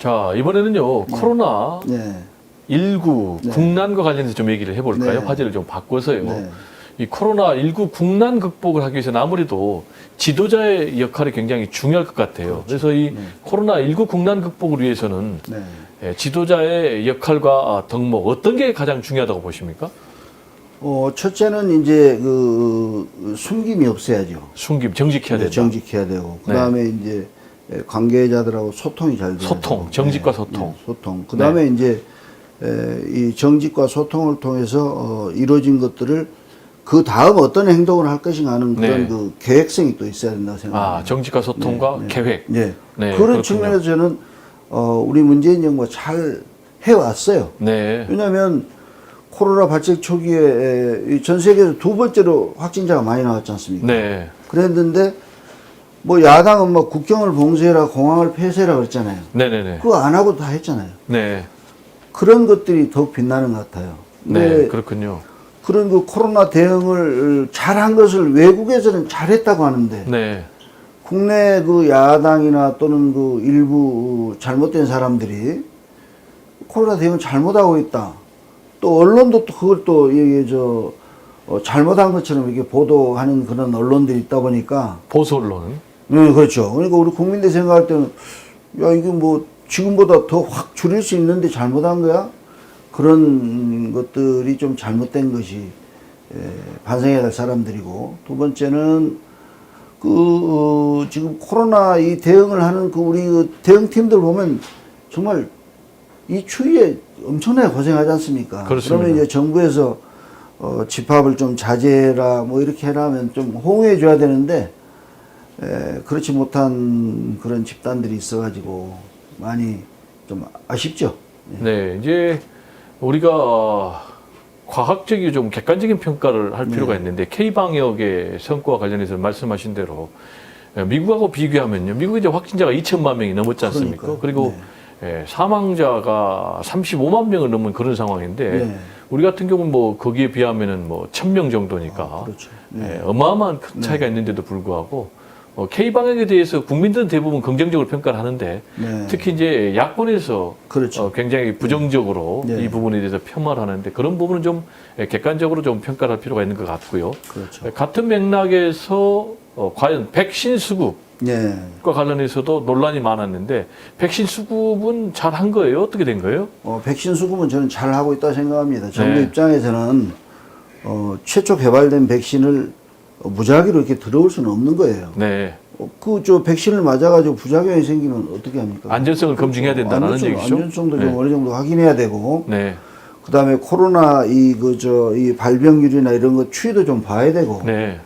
자, 이번에는요, 네. 코로나 네. 19 네. 국난과 관련해서 좀 얘기를 해볼까요? 네. 화제를 좀 바꿔서요. 네. 이 코로나 19 국난 극복을 하기 위해서는 아무래도 지도자의 역할이 굉장히 중요할 것 같아요. 그래서 이 네. 코로나 19 국난 극복을 위해서는 네. 지도자의 역할과 덕목 어떤 게 가장 중요하다고 보십니까? 첫째는 이제 숨김이 없어야죠. 숨김, 정직해야 된다. 정직해야 되고, 그 다음에 이제 관계자들하고 소통이 잘 돼야 소통, 되고. 정직과 네, 소통. 네, 소통. 그 다음에 이제 이 정직과 소통을 통해서 이루어진 것들을 그 다음 어떤 행동을 할 것인가 하는 그런 네. 그 계획성이 또 있어야 된다고 생각합니다. 정직과 소통과 네, 네. 계획. 네. 네, 그런 그렇군요. 측면에서 저는 우리 문재인 정부가 잘 해왔어요. 네. 왜냐하면 코로나 발생 초기에 전 세계에서 두 번째로 확진자가 많이 나왔지 않습니까? 네. 그랬는데 뭐 야당은 뭐 국경을 봉쇄해라, 공항을 폐쇄해라 그랬잖아요. 네네네. 그거 안 하고 다 했잖아요. 네. 그런 것들이 더욱 빛나는 것 같아요. 네. 그렇군요. 그런 그 코로나 대응을 잘한 것을 외국에서는 잘했다고 하는데 네. 국내 그 야당이나 또는 그 일부 잘못된 사람들이 코로나 대응 잘못하고 있다. 또 언론도 또 그걸 또 잘못한 것처럼 이렇게 보도하는 그런 언론들이 있다 보니까 보수 언론은? 네, 그렇죠. 그러니까 우리 국민들이 생각할 때는 야 이게 뭐 지금보다 더 확 줄일 수 있는데 잘못한 거야? 그런 것들이 좀 잘못된 것이 반성해야 될 사람들이고, 두 번째는 지금 코로나 이 대응을 하는 우리 대응팀들 보면 정말 이 추위에 엄청나게 고생하지 않습니까? 그렇습니다. 그러면 이제 정부에서 집합을 좀 자제해라 뭐 이렇게 해라면 좀 호응해 줘야 되는데 그렇지 못한 그런 집단들이 있어가지고 많이 좀 아쉽죠. 네, 이제 우리가 과학적이고 좀 객관적인 평가를 할 필요가 있는데 K방역의 성과와 관련해서 말씀하신 대로 미국하고 비교하면요. 미국이 이제 확진자가 2천만 명이 넘었지 않습니까? 그러니까요. 그리고 사망자가 35만 명을 넘은 그런 상황인데 우리 같은 경우는 뭐 거기에 비하면은 뭐 1,000명 정도니까 그렇죠. 어마어마한 큰 차이가 있는데도 불구하고 K방역에 대해서 국민들은 대부분 긍정적으로 평가를 하는데 특히 이제 야권에서 그렇죠. 굉장히 부정적으로 이 부분에 대해서 폄하를 하는데 그런 부분은 좀 객관적으로 좀 평가를 할 필요가 있는 것 같고요. 그렇죠. 같은 맥락에서 과연 백신 수급과 관련해서도 논란이 많았는데 백신 수급은 잘 한 거예요? 어떻게 된 거예요? 백신 수급은 저는 잘 하고 있다고 생각합니다. 정부 입장에서는 최초 개발된 백신을 무작위로 이렇게 들어올 수는 없는 거예요. 네. 백신을 맞아가지고 부작용이 생기면 어떻게 합니까? 안전성을 검증해야 된다는 얘기죠. 안전성도 좀 어느 정도 확인해야 되고, 네. 그 다음에 코로나 이 발병률이나 이런 거 추이도 좀 봐야 되고, 네.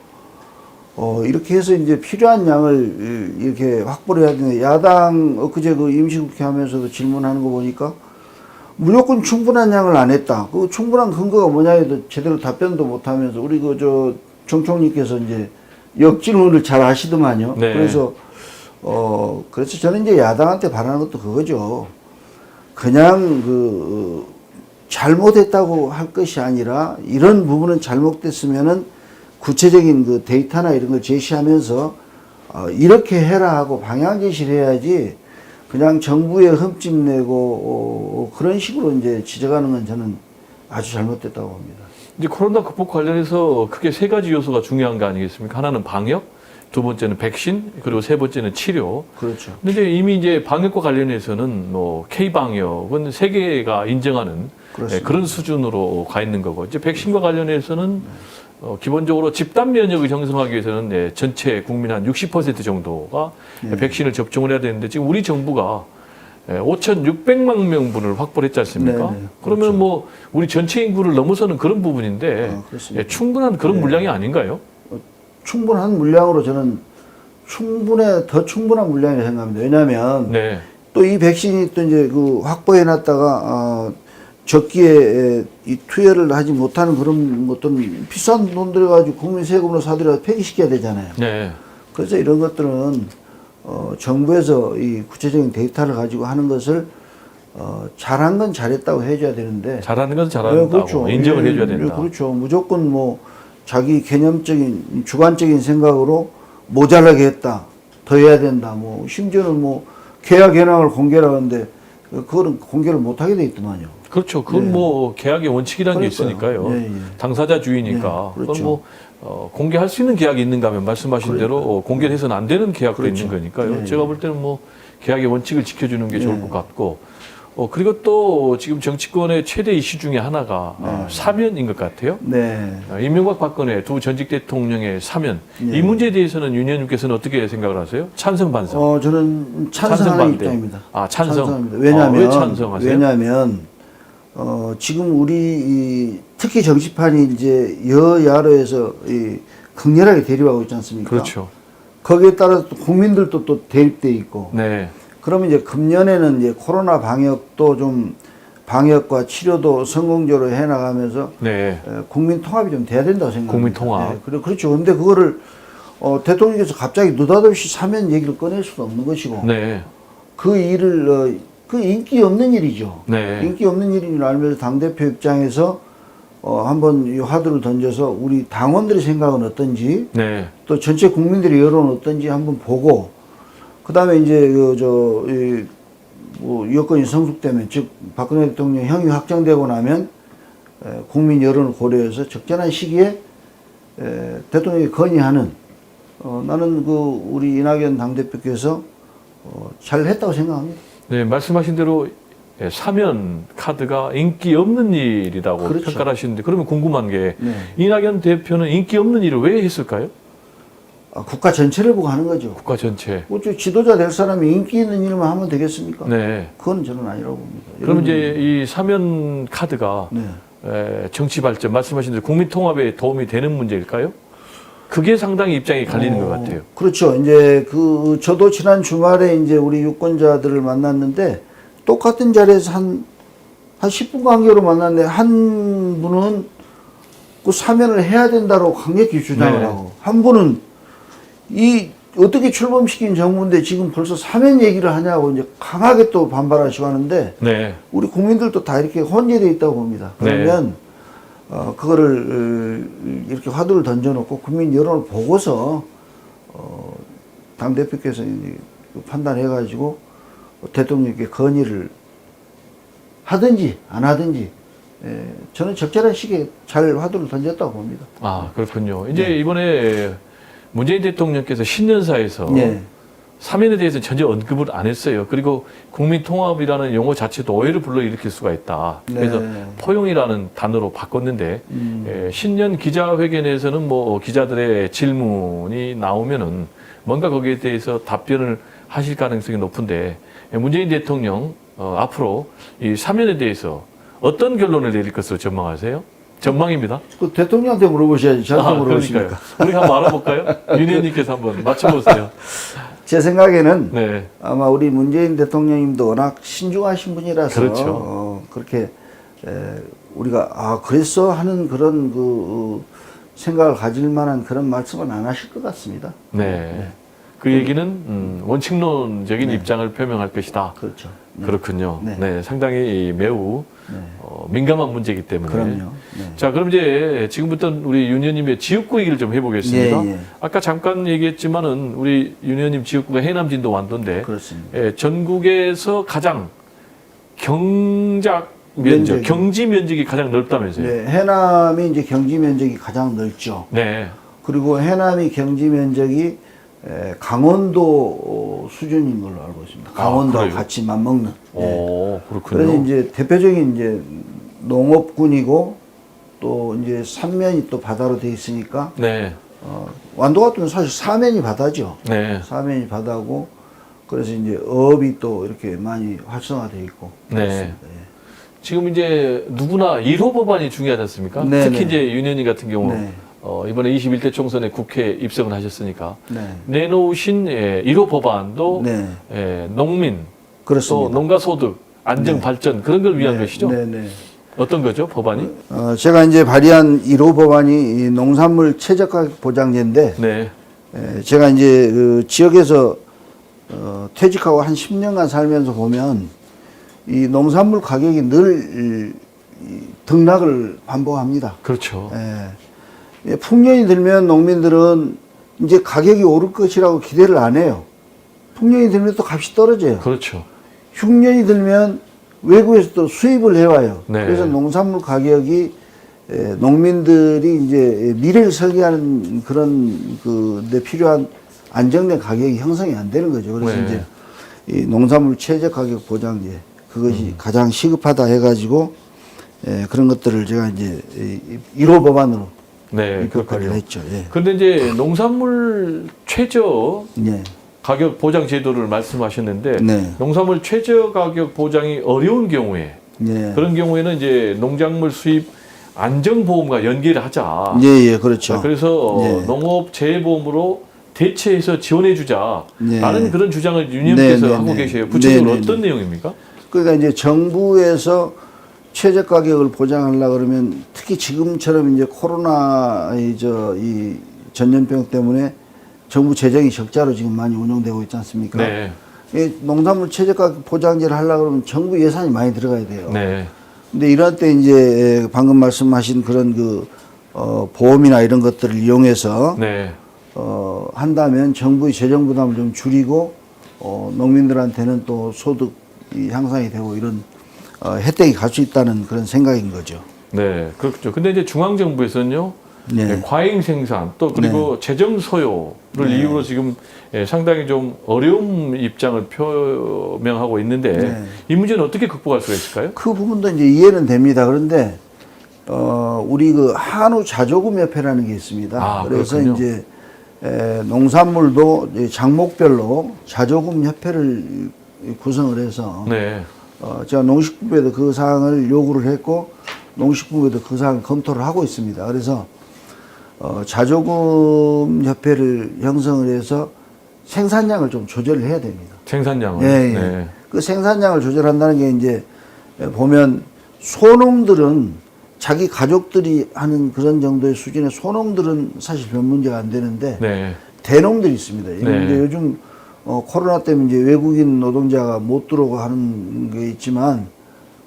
이렇게 해서 이제 필요한 양을 이렇게 확보를 해야 되는데, 야당 엊그제 임시국회 하면서도 질문하는 거 보니까 무조건 충분한 양을 안 했다. 그 충분한 근거가 뭐냐 해도 제대로 답변도 못 하면서 우리 정 총리께서 이제 역질문을 잘 하시더만요. 네. 그래서 저는 이제 야당한테 바라는 것도 그거죠. 그냥 잘못했다고 할 것이 아니라 이런 부분은 잘못됐으면은 구체적인 데이터나 이런 걸 제시하면서 이렇게 해라 하고 방향 제시를 해야지 그냥 정부에 흠집 내고 그런 식으로 이제 지적하는 건 저는 아주 잘못됐다고 봅니다. 이제 코로나 극복 관련해서 크게 세 가지 요소가 중요한 거 아니겠습니까? 하나는 방역, 두 번째는 백신, 그리고 세 번째는 치료. 그렇죠. 근데 이미 이제 방역과 관련해서는 K방역은 세계가 인정하는 그런 수준으로 가 있는 거고, 이제 백신과 관련해서는 기본적으로 집단 면역을 형성하기 위해서는 전체 국민 한 60% 정도가 백신을 접종을 해야 되는데 지금 우리 정부가 5,600만 명분을 확보를 했지 않습니까? 그러면 그렇죠. 우리 전체 인구를 넘어서는 그런 부분인데 충분한 그런 물량이 아닌가요? 충분한 물량으로 저는 더 충분한 물량이라고 생각합니다. 왜냐하면 또 이 백신이 또 이제 확보해 놨다가 적기에 이 투여를 하지 못하는 그런 어떤 비싼 돈 들여가지고 국민 세금으로 사들여 폐기시켜야 되잖아요. 그래서 이런 것들은 정부에서 이 구체적인 데이터를 가지고 하는 것을 잘한 건 잘했다고 해줘야 되는데 잘하는 건 잘한다고 그렇죠. 인정을 해줘야 된다. 그렇죠. 무조건 자기 개념적인 주관적인 생각으로 모자라게 했다, 더 해야 된다. 심지어는 계약 현황을 공개를 하는데 그거는 공개를 못 하게 돼 있더만요. 그렇죠. 그건 네. 뭐 계약의 원칙이라는 게 그러니까요. 있으니까요. 예, 예. 당사자주의니까. 네, 그렇죠. 그건 뭐 공개할 수 있는 계약이 있는가 하면 말씀하신 대로 공개를 해서는 안 되는 계약도 그렇죠. 있는 거니까요. 네, 제가 예. 볼 때는 뭐 계약의 원칙을 지켜주는 게 좋을 네. 것 같고 그리고 또 지금 정치권의 최대 이슈 중에 하나가 사면인 것 같아요. 네. 이명박 박근혜 두 전직 대통령의 사면. 네. 이 문제에 대해서는 윤 의원님께서는 어떻게 생각을 하세요? 찬성 반성? 저는 찬성하는 반대. 입장입니다. 아, 찬성. 찬성합니다. 왜냐하면 왜 찬성하세요? 왜냐하면 지금 우리 특히 정치판이 이제 여야로 해서 극렬하게 대립하고 있지 않습니까? 그렇죠. 거기에 따라서 또 국민들도 또 대립돼 있고. 네. 그러면 이제 금년에는 이제 코로나 방역도 좀 방역과 치료도 성공적으로 해나가면서 네. 국민 통합이 좀 돼야 된다고 생각합니다. 국민 통합. 네, 그렇죠. 근데 그거를 대통령께서 갑자기 느닷없이 사면 얘기를 꺼낼 수도 없는 것이고 네. 그 일을 그 인기 없는 일이죠. 네. 인기 없는 일인 줄 알면서 당대표 입장에서 한번 이 화두를 던져서 우리 당원들의 생각은 어떤지 네. 또 전체 국민들의 여론은 어떤지 한번 보고 그다음에 이제 뭐 여건이 성숙되면 즉 박근혜 대통령 형이 확정되고 나면 국민 여론을 고려해서 적절한 시기에 대통령이 건의하는 나는 우리 이낙연 당대표께서 잘 했다고 생각합니다. 네, 말씀하신 대로 사면 카드가 인기 없는 일이라고 그렇죠. 평가를 하시는데 그러면 궁금한 게 네. 이낙연 대표는 인기 없는 일을 왜 했을까요? 국가 전체를 보고 하는 거죠. 국가 전체. 어째 지도자 될 사람이 인기 있는 일만 하면 되겠습니까? 네. 그건 저는 아니라고 봅니다. 그럼 이제 이 사면 카드가 네. 정치 발전 말씀하신 대로 국민 통합에 도움이 되는 문제일까요? 그게 상당히 입장이 갈리는 것 같아요. 그렇죠. 이제 저도 지난 주말에 이제 우리 유권자들을 만났는데 똑같은 자리에서 한 10분 간격으로 만났는데 한 분은 그 사면을 해야 된다고 강력히 주장을 네. 하고 한 분은 어떻게 출범시킨 정부인데 지금 벌써 사면 얘기를 하냐고 이제 강하게 또 반발하시고 하는데 네. 우리 국민들도 다 이렇게 혼재되어 있다고 봅니다. 그러면 그거를 이렇게 화두를 던져놓고 국민 여론을 보고서 당대표께서 이제 판단해가지고 대통령께 건의를 하든지 안 하든지 저는 적절한 시기에 잘 화두를 던졌다고 봅니다. 아, 그렇군요. 이제 이번에 문재인 대통령께서 신년사에서 네. 사면에 대해서 전혀 언급을 안 했어요. 그리고 국민통합이라는 용어 자체도 오해를 불러일으킬 수가 있다. 그래서 포용이라는 단어로 바꿨는데 신년 기자회견에서는 뭐 기자들의 질문이 나오면은 뭔가 거기에 대해서 답변을 하실 가능성이 높은데 문재인 대통령 앞으로 이 사면에 대해서 어떤 결론을 내릴 것으로 전망하세요? 전망입니다. 그 대통령한테 물어보셔야지 저한테 물어보십니까? 그러니까요. 우리 한번 알아볼까요? 윤 의원님께서 한번 맞춰보세요. 제 생각에는 네. 아마 우리 문재인 대통령님도 워낙 신중하신 분이라서 그렇죠. 그렇게 우리가 그랬어 하는 그런 생각을 가질 만한 그런 말씀은 안 하실 것 같습니다. 네. 그 얘기는 원칙론적인 입장을 표명할 것이다. 그렇죠. 그렇군요. 네. 네. 상당히 매우 민감한 문제이기 때문에. 그럼요. 네. 자, 그럼 이제 지금부터 우리 윤 의원님의 지역구 얘기를 좀 해보겠습니다. 예, 예. 아까 잠깐 얘기했지만은 우리 윤 의원님 지역구가 해남 진도 완도인데 그렇습니다. 전국에서 가장 경지 면적이 가장 넓다면서요? 네, 해남이 이제 경지 면적이 가장 넓죠. 네. 그리고 해남이 경지 면적이 강원도 수준인 걸로 알고 있습니다. 강원도와 그래요? 같이 맞먹는. 오, 그래서 그렇군요. 이제 대표적인 이제 농업군이고 또 이제 삼면이 또 바다로 돼 있으니까 네. 완도 같으면 사실 사면이 바다죠. 네. 사면이 바다고 그래서 이제 어업이 또 이렇게 많이 활성화되어 있고. 네. 그렇습니다. 예. 지금 이제 누구나 1호 법안이 중요하지 않습니까? 네, 특히 네. 이제 윤 의원님 같은 경우 네. 이번에 21대 총선에 국회에 입성을 하셨으니까 네. 내놓으신 1호 법안도 네. 농민 그렇습니다. 또 농가 소득 안정 발전 그런 걸 위한 것이죠. 네, 네. 어떤 거죠 법안이? 제가 이제 발의한 1호 법안이 이 농산물 최저가 보장제인데 네. 제가 이제 그 지역에서 퇴직하고 한 10년간 살면서 보면 이 농산물 가격이 늘 등락을 반복합니다. 그렇죠. 풍년이 들면 농민들은 이제 가격이 오를 것이라고 기대를 안 해요. 풍년이 들면 또 값이 떨어져요. 그렇죠. 흉년이 들면 외국에서 또 수입을 해와요. 네. 그래서 농산물 가격이 농민들이 이제 미래를 설계하는 그런 데 필요한 안정된 가격이 형성이 안 되는 거죠. 그래서 네. 이제 이 농산물 최저 가격 보장제 그것이 가장 시급하다 해가지고 그런 것들을 제가 이제 1호 법안으로 네, 입법을 했죠. 예. 그런데 이제 농산물 최저 예. 가격 보장 제도를 말씀하셨는데 네. 농산물 최저 가격 보장이 어려운 경우에 예. 그런 경우에는 이제 농작물 수입 안정보험과 연계를 하자. 예, 그렇죠. 그래서 예. 농업재해보험으로 대체해서 지원해주자라는 예. 그런 주장을 유니언께서 네, 하고 네, 계세요. 네. 구체적으로 네, 네, 어떤 네. 내용입니까? 그러니까 이제 정부에서 최저 가격을 보장하려 그러면 특히 지금처럼 이제 코로나 이 전염병 때문에 정부 재정이 적자로 지금 많이 운영되고 있지 않습니까? 네. 이 농산물 최저 가격 보장제를 하려고 그러면 정부 예산이 많이 들어가야 돼요. 네. 근데 이럴 때 이제 방금 말씀하신 그런 보험이나 이런 것들을 이용해서 네. 한다면 정부의 재정 부담을 좀 줄이고 농민들한테는 또 소득이 향상이 되고 이런 혜택이 갈 수 있다는 그런 생각인 거죠. 네. 그렇죠. 근데 이제 중앙정부에서는요. 네. 네, 과잉 생산 또 그리고 재정 소요를 네. 이유로 지금 상당히 좀 어려운 입장을 표명하고 있는데 네. 이 문제는 어떻게 극복할 수가 있을까요? 그 부분도 이제 이해는 됩니다. 그런데 우리 그 한우 자조금 협회라는 게 있습니다. 아, 그래서 그렇군요. 이제 농산물도 이제 장목별로 자조금 협회를 구성을 해서 네. 제가 농식품부에도 그 사항을 요구를 했고 농식품부에도 그 사항을 검토를 하고 있습니다. 그래서 자조금 협회를 형성을 해서 생산량을 좀 조절을 해야 됩니다. 생산량을. 예, 예. 네. 그 생산량을 조절한다는 게 이제 보면 소농들은 자기 가족들이 하는 그런 정도의 수준의 소농들은 사실 별 문제가 안 되는데 네. 대농들이 있습니다. 네. 이제 요즘 코로나 때문에 이제 외국인 노동자가 못 들어오고 하는 게 있지만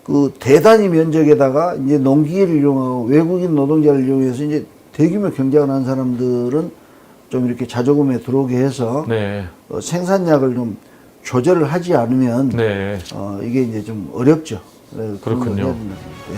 그 대단위 면적에다가 이제 농기계를 이용하고 외국인 노동자를 이용해서 이제 대규모 경쟁을 하는 사람들은 좀 이렇게 자조금에 들어오게 해서 네. 생산량을 좀 조절을 하지 않으면 네. 이게 이제 좀 어렵죠. 그래서 그런 걸 그렇군요. 해야 된다는 거죠. 예.